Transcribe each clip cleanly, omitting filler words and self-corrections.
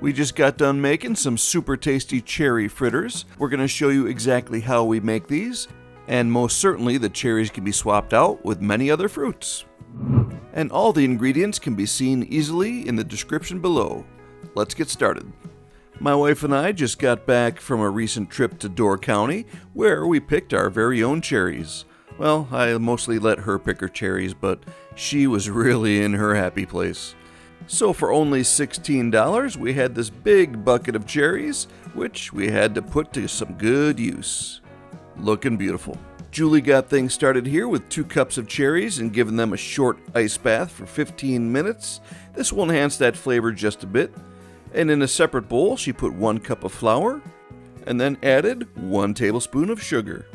We just got done making some super tasty cherry fritters. We're going to show you exactly how we make these, and most certainly the cherries can be swapped out with many other fruits. And all the ingredients can be seen easily in the description below. Let's get started. My wife and I just got back from a recent trip to Door County where we picked our very own cherries. Well, I mostly let her pick her cherries, but she was really in her happy place. So for only $16, we had this big bucket of cherries, which we had to put to some good use. Looking beautiful. Julie got things started here with 2 cups of cherries and given them a short ice bath for 15 minutes. This will enhance that flavor just a bit. And in a separate bowl, she put 1 cup of flour and then added 1 tablespoon of sugar.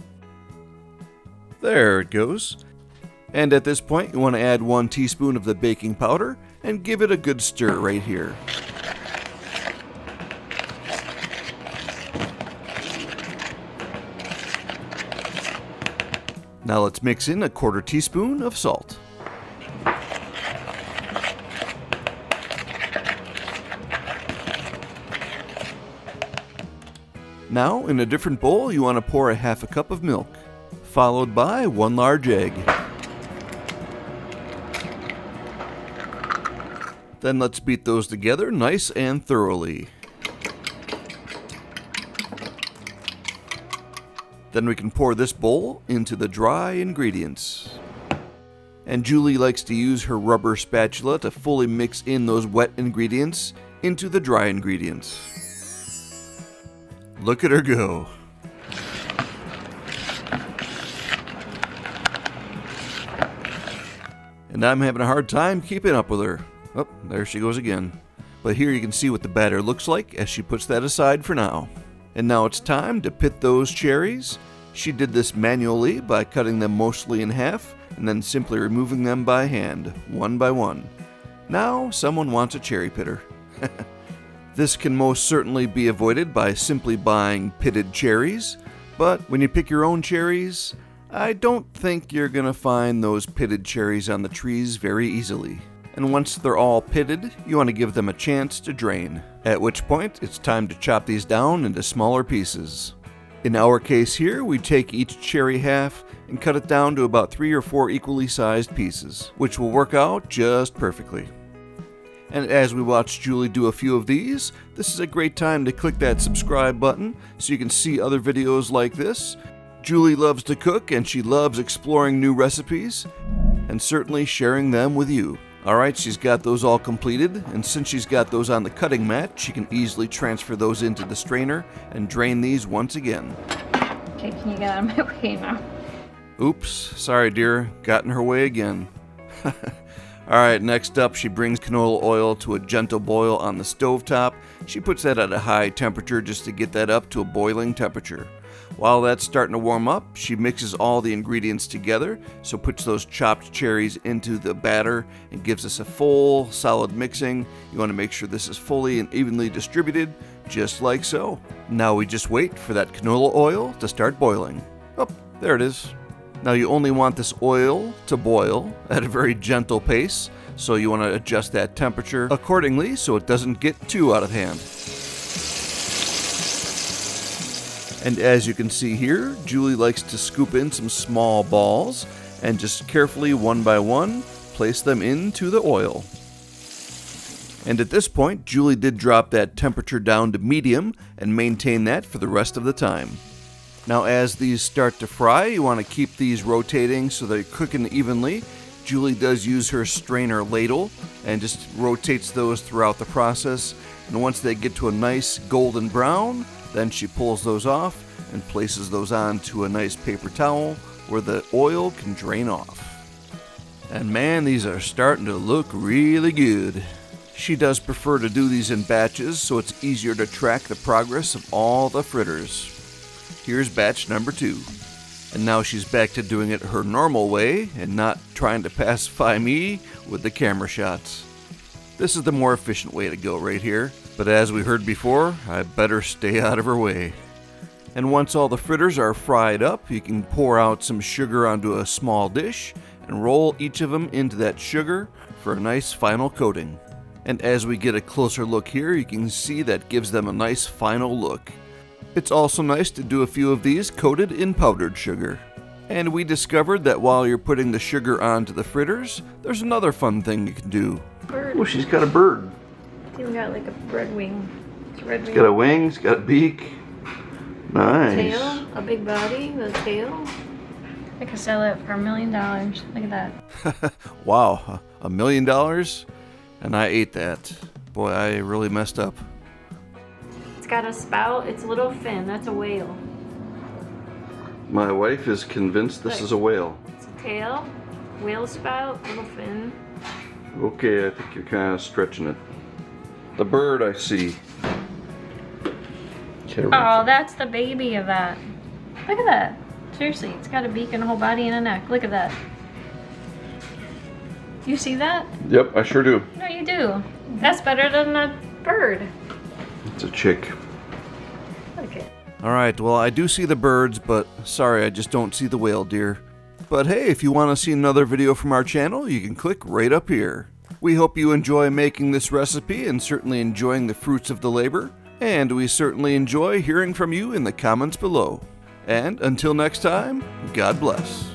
There it goes. And at this point, you want to add 1 teaspoon of the baking powder and give it a good stir right here. Now let's mix in a 1/4 teaspoon of salt. Now, in a different bowl, you want to pour a 1/2 cup of milk, followed by 1 large egg. Then let's beat those together nice and thoroughly. Then we can pour this bowl into the dry ingredients. And Julie likes to use her rubber spatula to fully mix in those wet ingredients into the dry ingredients. Look at her go. And I'm having a hard time keeping up with her. Oh, there she goes again. But here you can see what the batter looks like as she puts that aside for now. And now it's time to pit those cherries. She did this manually by cutting them mostly in half and then simply removing them by hand, one by one. Now someone wants a cherry pitter. This can most certainly be avoided by simply buying pitted cherries, but when you pick your own cherries, I don't think you're going to find those pitted cherries on the trees very easily. And once they're all pitted, you want to give them a chance to drain, at which point it's time to chop these down into smaller pieces. In our case here, we take each cherry half and cut it down to about 3 or 4 equally sized pieces, which will work out just perfectly. And as we watch Julie do a few of these, this is a great time to click that subscribe button so you can see other videos like this. Julie loves to cook and she loves exploring new recipes and certainly sharing them with you. Alright, she's got those all completed, and since she's got those on the cutting mat, she can easily transfer those into the strainer and drain these once again. Okay, can you get out of my way now? Oops, sorry dear, got in her way again. Alright, next up she brings canola oil to a gentle boil on the stovetop. She puts that at a high temperature just to get that up to a boiling temperature. While that's starting to warm up, she mixes all the ingredients together, so puts those chopped cherries into the batter and gives us a full, solid mixing. You want to make sure this is fully and evenly distributed, just like so. Now we just wait for that canola oil to start boiling. Oh, there it is. Now you only want this oil to boil at a very gentle pace, so you want to adjust that temperature accordingly so it doesn't get too out of hand. And as you can see here, Julie likes to scoop in some small balls and just carefully, one by one, place them into the oil. And at this point, Julie did drop that temperature down to medium and maintain that for the rest of the time. Now as these start to fry, you want to keep these rotating so they're cooking evenly. Julie does use her strainer ladle and just rotates those throughout the process. And once they get to a nice golden brown, then she pulls those off and places those onto a nice paper towel where the oil can drain off. And man, these are starting to look really good. She does prefer to do these in batches so it's easier to track the progress of all the fritters. Here's batch number 2. And now she's back to doing it her normal way and not trying to pacify me with the camera shots. This is the more efficient way to go right here. But as we heard before, I better stay out of her way. And once all the fritters are fried up, you can pour out some sugar onto a small dish and roll each of them into that sugar for a nice final coating. And as we get a closer look here, you can see that gives them a nice final look. It's also nice to do a few of these coated in powdered sugar. And we discovered that while you're putting the sugar onto the fritters, there's another fun thing you can do. Bird. Oh, she's got a bird. It's even got like a red wing. It's a red wing. It's got a wing, it's got a beak. Nice. Tail, a big body, the tail. I could sell it for $1 million. Look at that. Wow, $1 million? And I ate that. Boy, I really messed up. It's got a spout. It's a little fin. That's a whale. My wife is convinced this is a whale. It's a tail, whale spout, little fin. Okay, I think you're kind of stretching it. The bird I see. Oh, that's the baby of that. Look at that. Seriously, it's got a beak and a whole body and a neck. Look at that. You see that? Yep, I sure do. No, you do. That's better than a bird. It's a chick. Okay. Alright, well, I do see the birds, but sorry, I just don't see the whale deer. But hey, if you want to see another video from our channel, you can click right up here. We hope you enjoy making this recipe and certainly enjoying the fruits of the labor. And we certainly enjoy hearing from you in the comments below. And until next time, God bless.